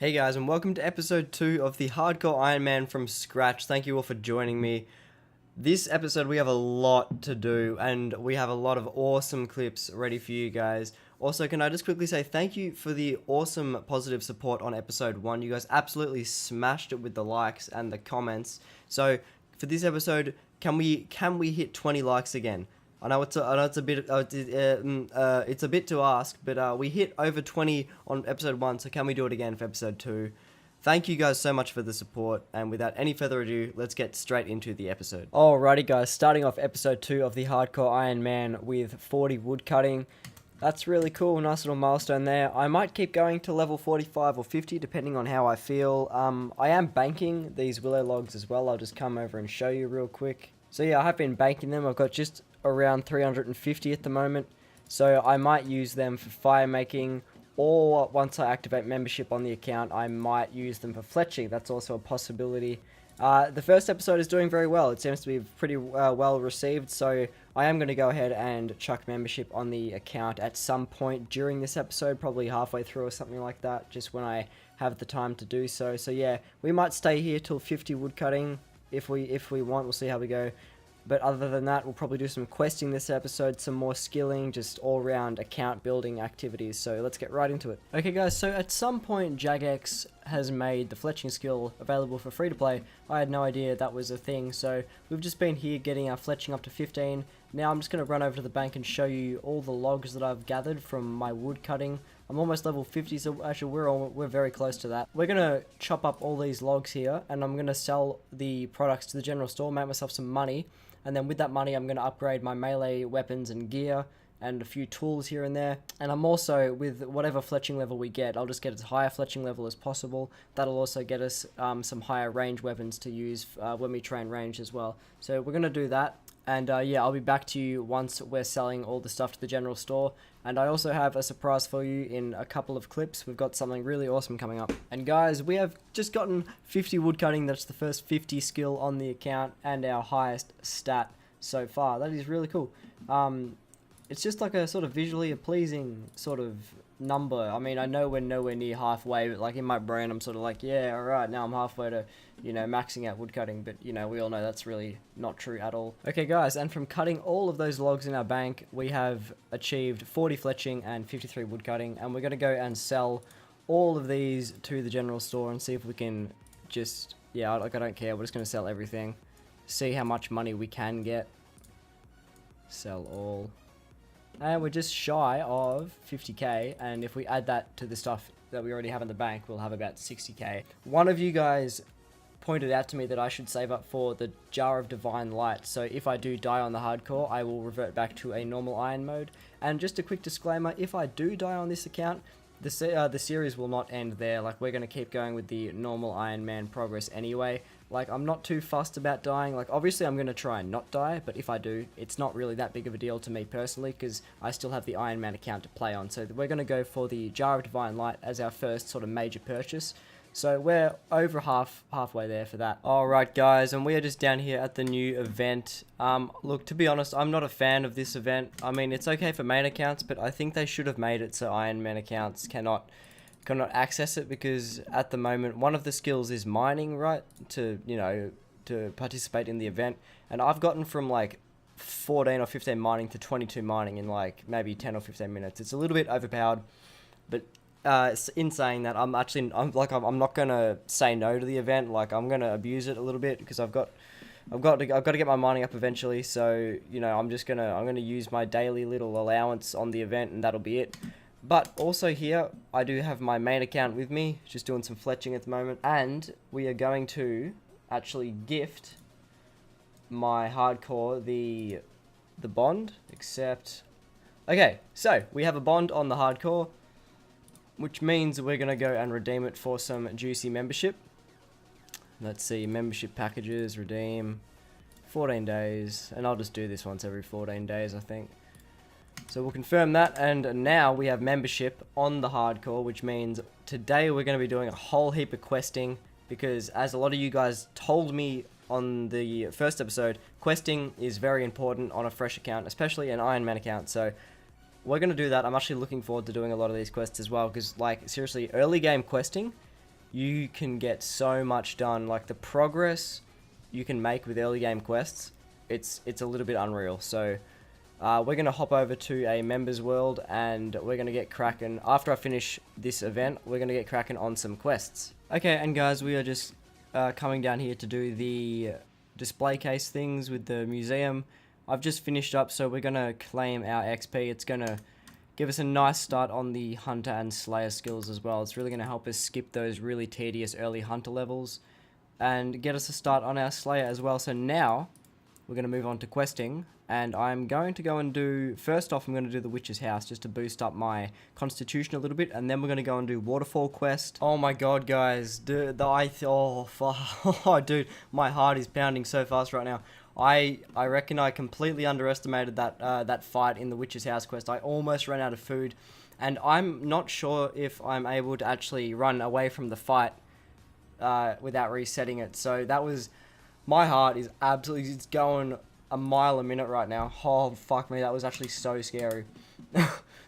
Hey guys, and welcome to episode 2 of the Hardcore Iron Man from scratch. Thank you all for joining me. This episode we have a lot to do, and we have a lot of awesome clips ready for you guys. Also, can I just quickly say thank you for the awesome positive support on episode 1. You guys absolutely smashed it with the likes and the comments. So, for this episode, can we hit 20 likes again? I know it's a bit to ask, but we hit over 20 on episode 1, so can we do it again for episode 2? Thank you guys so much for the support, and without any further ado, let's get straight into the episode. Alrighty guys, starting off episode 2 of the Hardcore Iron Man with 40 woodcutting. That's really cool, nice little milestone there. I might keep going to level 45 or 50 depending on how I feel. I am banking these willow logs as well. I'll just come over and show you real quick. So yeah, I have been banking them. I've got just around 350 at the moment, so I might use them for fire making, or once I activate membership on the account, I might use them for fletching. That's also a possibility. The first episode is doing very well. It seems to be pretty well received, so I am going to go ahead and chuck membership on the account at some point during this episode, probably halfway through or something like that, just when I have the time to do so. So yeah, we might stay here till 50 woodcutting if we want. We'll see how we go. But other than that, we'll probably do some questing this episode, some more skilling, just all-round account building activities. So let's get right into it. Okay guys, so at some point Jagex has made the fletching skill available for free to play. I had no idea that was a thing, so we've just been here getting our fletching up to 15. Now I'm just going to run over to the bank and show you all the logs that I've gathered from my wood cutting. I'm almost level 50, so actually we're very close to that. We're going to chop up all these logs here, and I'm going to sell the products to the general store, make myself some money. And then with that money, I'm going to upgrade my melee weapons and gear and a few tools here and there. And I'm also, with whatever fletching level we get, I'll just get as high a fletching level as possible. That'll also get us some higher range weapons to use when we train range as well. So we're going to do that. And yeah, I'll be back to you once we're selling all the stuff to the general store. And I also have a surprise for you in a couple of clips. We've got something really awesome coming up. And guys, we have just gotten 50 woodcutting. That's the first 50 skill on the account and our highest stat so far. That is really cool. It's just like a sort of visually pleasing sort of number. I mean, I know we're nowhere near halfway, but like in my brain, I'm sort of like, yeah, alright, now I'm halfway to, you know, maxing out woodcutting, but you know, we all know that's really not true at all. Okay guys, and from cutting all of those logs in our bank, we have achieved 40 fletching and 53 woodcutting, and we're going to go and sell all of these to the general store and see if we can just, yeah, like I don't care, we're just going to sell everything, see how much money we can get. Sell all. And we're just shy of 50k, and if we add that to the stuff that we already have in the bank, we'll have about 60k. One of you guys pointed out to me that I should save up for the Jar of Divine Light, so if I do die on the hardcore, I will revert back to a normal iron mode. And just a quick disclaimer, if I do die on this account, the series will not end there. Like, we're going to keep going with the normal Iron Man progress anyway. Like, I'm not too fussed about dying. Like, obviously I'm going to try and not die, but if I do, it's not really that big of a deal to me personally, because I still have the Iron Man account to play on. So we're going to go for the Jar of Divine Light as our first sort of major purchase. So we're over halfway there for that. Alright guys, and we are just down here at the new event. Look, to be honest, I'm not a fan of this event. I mean, it's okay for main accounts, but I think they should have made it so Iron Man accounts cannot access it, because at the moment one of the skills is mining, right, to, you know, to participate in the event, and I've gotten from like 14 or 15 mining to 22 mining in like maybe 10 or 15 minutes. It's a little bit overpowered, but in saying that, I'm not gonna say no to the event. Like, I'm gonna abuse it a little bit, because I've got to get my mining up eventually. So, you know, I'm gonna use my daily little allowance on the event, and that'll be it. But also here, I do have my main account with me, just doing some fletching at the moment, and we are going to actually gift my hardcore the bond, except, okay, so we have a bond on the hardcore, which means we're going to go and redeem it for some juicy membership. Let's see, membership packages, redeem, 14 days, and I'll just do this once every 14 days, I think. So we'll confirm that, and now we have membership on the hardcore, which means today we're going to be doing a whole heap of questing, because as a lot of you guys told me on the first episode, questing is very important on a fresh account, especially an Iron Man account, so we're going to do that. I'm actually looking forward to doing a lot of these quests as well, because, like, seriously, early game questing you can get so much done. Like the progress you can make with early game quests, it's a little bit unreal. So we're going to hop over to a members world and we're going to get cracking. After I finish this event, we're going to get cracking on some quests. Okay, and guys, we are just coming down here to do the display case things with the museum. I've just finished up, so we're going to claim our XP. It's going to give us a nice start on the hunter and slayer skills as well. It's really going to help us skip those really tedious early hunter levels and get us a start on our slayer as well. So now we're going to move on to questing, and I'm going to go and do, first off I'm going to do the witch's house just to boost up my constitution a little bit, and then we're going to go and do waterfall quest. Oh my god, guys, dude, oh dude, my heart is pounding so fast right now. I reckon I completely underestimated that fight in the witch's house quest. I almost ran out of food, and I'm not sure if I'm able to actually run away from the fight without resetting it. So that was, my heart is absolutely, it's going a mile a minute right now. Oh fuck me, that was actually so scary.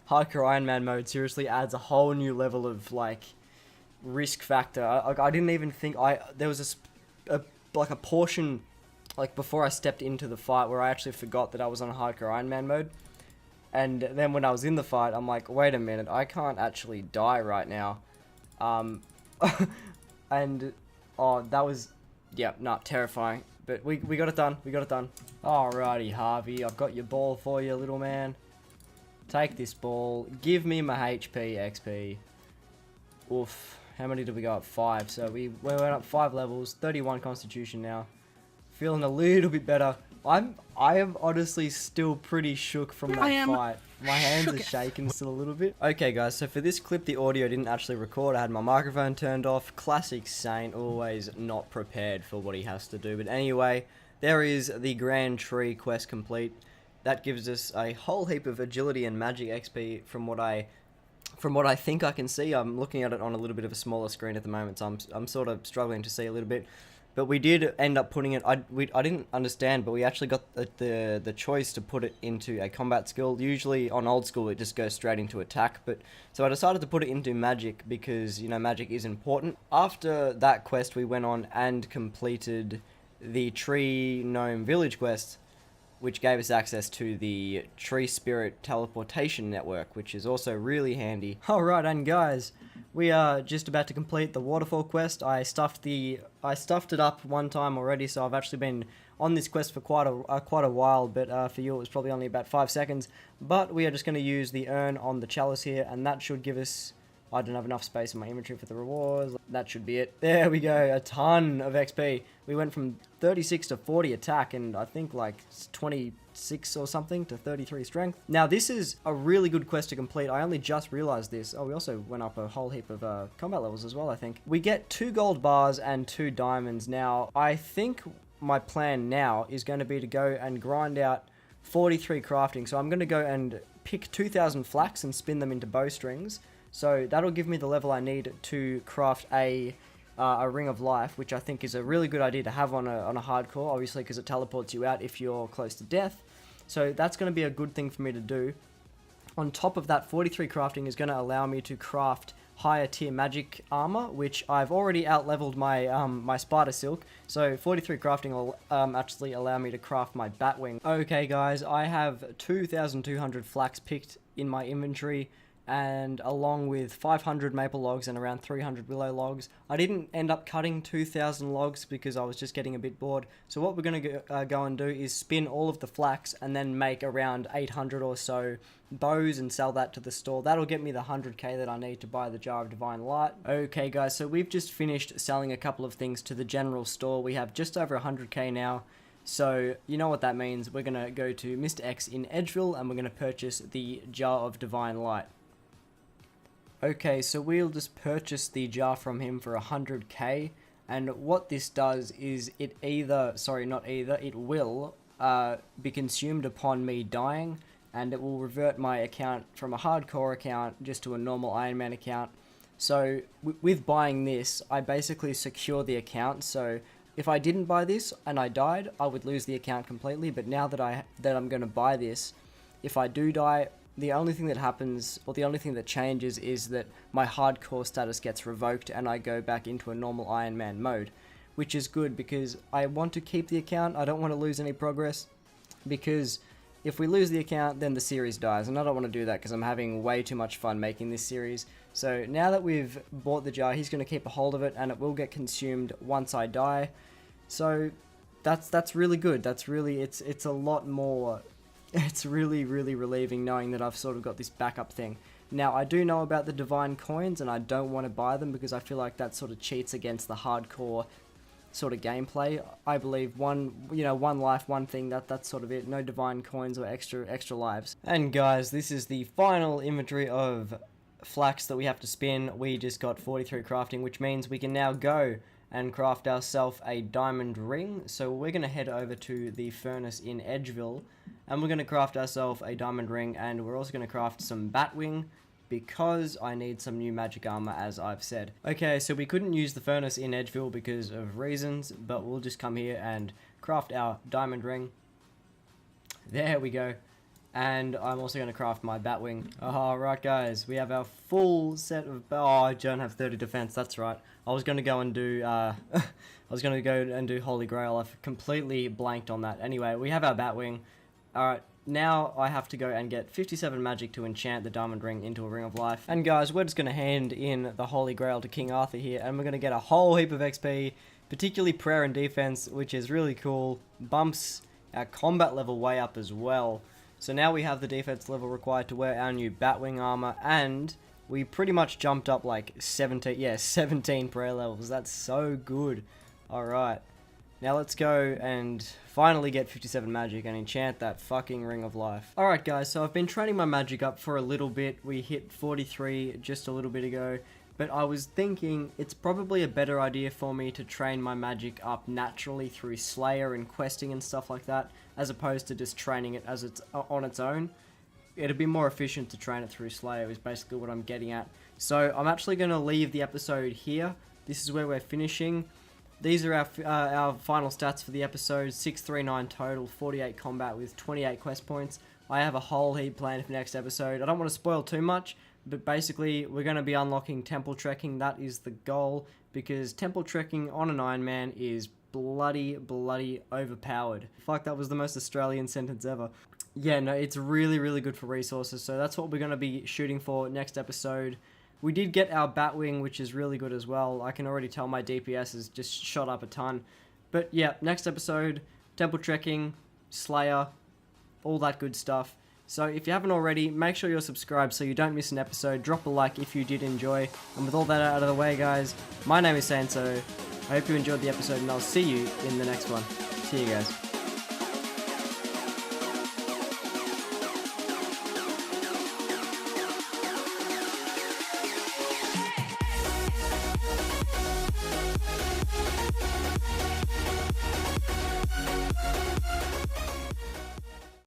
Hardcore Iron Man mode seriously adds a whole new level of like risk factor. I didn't even think there was a portion like before I stepped into the fight where I actually forgot that I was on Hardcore Iron Man mode. And then when I was in the fight, I'm like, wait a minute, I can't actually die right now. And oh, that was, yeah, not terrifying. But we got it done. We got it done. Alrighty, Harvey, I've got your ball for you, little man. Take this ball. Give me my HP, XP. Oof. How many did we go up? 5. So we went up 5 levels. 31 constitution now. Feeling a little bit better. I am honestly still pretty shook from that fight. My hands are shaking still a little bit. Okay guys, so for this clip the audio didn't actually record. I had my microphone turned off. Classic Saint, always not prepared for what he has to do. But anyway, there is the Grand Tree quest complete. That gives us a whole heap of agility and magic XP from what I think I can see. I'm looking at it on a little bit of a smaller screen at the moment, so I'm sort of struggling to see a little bit. But we did end up putting it, I didn't understand, but we actually got the choice to put it into a combat skill. Usually on old school it just goes straight into attack, but so I decided to put it into magic because, you know, magic is important. After that quest we went on and completed the Tree Gnome Village quest, which gave us access to the Tree Spirit teleportation network, which is also really handy. Alright, and guys, we are just about to complete the waterfall quest. I stuffed it up one time already, so I've actually been on this quest for quite a while, but for you it was probably only about 5 seconds. But we are just going to use the urn on the chalice here, and that should give us, I don't have enough space in my inventory for the rewards. That should be it. There we go, a ton of XP. We went from 36 to 40 attack and I think like 26 or something to 33 strength. Now this is a really good quest to complete. I only just realized this. Oh, we also went up a whole heap of combat levels as well, I think. We get 2 gold bars and 2 diamonds. Now, I think my plan now is going to be to go and grind out 43 crafting. So I'm going to go and pick 2,000 flax and spin them into bowstrings. So that'll give me the level I need to craft a Ring of Life, which I think is a really good idea to have on a hardcore, obviously, because it teleports you out if you're close to death. So that's going to be a good thing for me to do. On top of that, 43 crafting is going to allow me to craft higher tier magic armor, which I've already out-leveled my my spider silk. So 43 crafting will actually allow me to craft my batwing. Okay guys, I have 2,200 flax picked in my inventory, and along with 500 maple logs and around 300 willow logs. I didn't end up cutting 2,000 logs because I was just getting a bit bored. So what we're going to go and do is spin all of the flax and then make around 800 or so bows and sell that to the store. That'll get me the 100k that I need to buy the Jar of Divine Light. Okay guys, so we've just finished selling a couple of things to the general store. We have just over 100k now. So, you know what that means. We're going to go to Mr. X in Edgeville and we're going to purchase the Jar of Divine Light. Okay, so we'll just purchase the jar from him for 100k, and what this does is it will be consumed upon me dying, and it will revert my account from a hardcore account just to a normal Iron Man account. So with buying this, I basically secure the account. So if I didn't buy this and I died, I would lose the account completely. But now that I'm going to buy this, if I do die, the only thing that happens, or the only thing that changes, is that my hardcore status gets revoked and I go back into a normal Iron Man mode, which is good because I want to keep the account. I don't want to lose any progress, because if we lose the account, then the series dies, and I don't want to do that because I'm having way too much fun making this series. So now that we've bought the jar, he's going to keep a hold of it, and it will get consumed once I die. So that's really good. That's really, it's a lot more. It's really relieving knowing that I've sort of got this backup thing. Now, I do know about the divine coins, and I don't want to buy them because I feel like that sort of cheats against the hardcore sort of gameplay. I believe one life, one thing, that's sort of it. No divine coins or extra lives. And guys, this is the final inventory of flax that we have to spin. We just got 43 crafting, which means we can now go and craft ourselves a diamond ring. So we're going to head over to the furnace in Edgeville, and we're going to craft ourselves a diamond ring, and we're also going to craft some batwing, because I need some new magic armor, as I've said. Okay, so we couldn't use the furnace in Edgeville because of reasons, but we'll just come here and craft our diamond ring. There we go. And I'm also going to craft my batwing. Alright guys, we have our full set of... Oh, I don't have 30 defense, that's right. I was going to go and do... I was going to go and do Holy Grail. I've completely blanked on that. Anyway, we have our batwing. Alright, now I have to go and get 57 magic to enchant the diamond ring into a ring of life. And guys, we're just going to hand in the Holy Grail to King Arthur here, and we're going to get a whole heap of XP, particularly prayer and defense, which is really cool. Bumps our combat level way up as well. So now we have the defense level required to wear our new batwing armor, and we pretty much jumped up like 17 prayer levels. That's so good. Alright. Now let's go and finally get 57 magic and enchant that fucking ring of life. Alright guys, so I've been training my magic up for a little bit. We hit 43 just a little bit ago. But I was thinking it's probably a better idea for me to train my magic up naturally through Slayer and questing and stuff like that, as opposed to just training it as it's on its own. It'd be more efficient to train it through Slayer, is basically what I'm getting at. So I'm actually going to leave the episode here. This is where we're finishing. These are our final stats for the episode. 639 total, 48 combat with 28 quest points. I have a whole heap planned for next episode. I don't want to spoil too much, but basically we're going to be unlocking temple trekking. That is the goal, because temple trekking on an Iron Man is bloody overpowered. Fuck, that was the most Australian sentence ever. Yeah, no, it's really good for resources, so that's what we're going to be shooting for next episode. We did get our batwing, which is really good as well. I can already tell my DPS has just shot up a ton. But yeah, next episode, temple trekking, Slayer, all that good stuff. So if you haven't already, make sure you're subscribed so you don't miss an episode. Drop a like if you did enjoy. And with all that out of the way, guys, my name is Sanso. I hope you enjoyed the episode, and I'll see you in the next one. See you guys.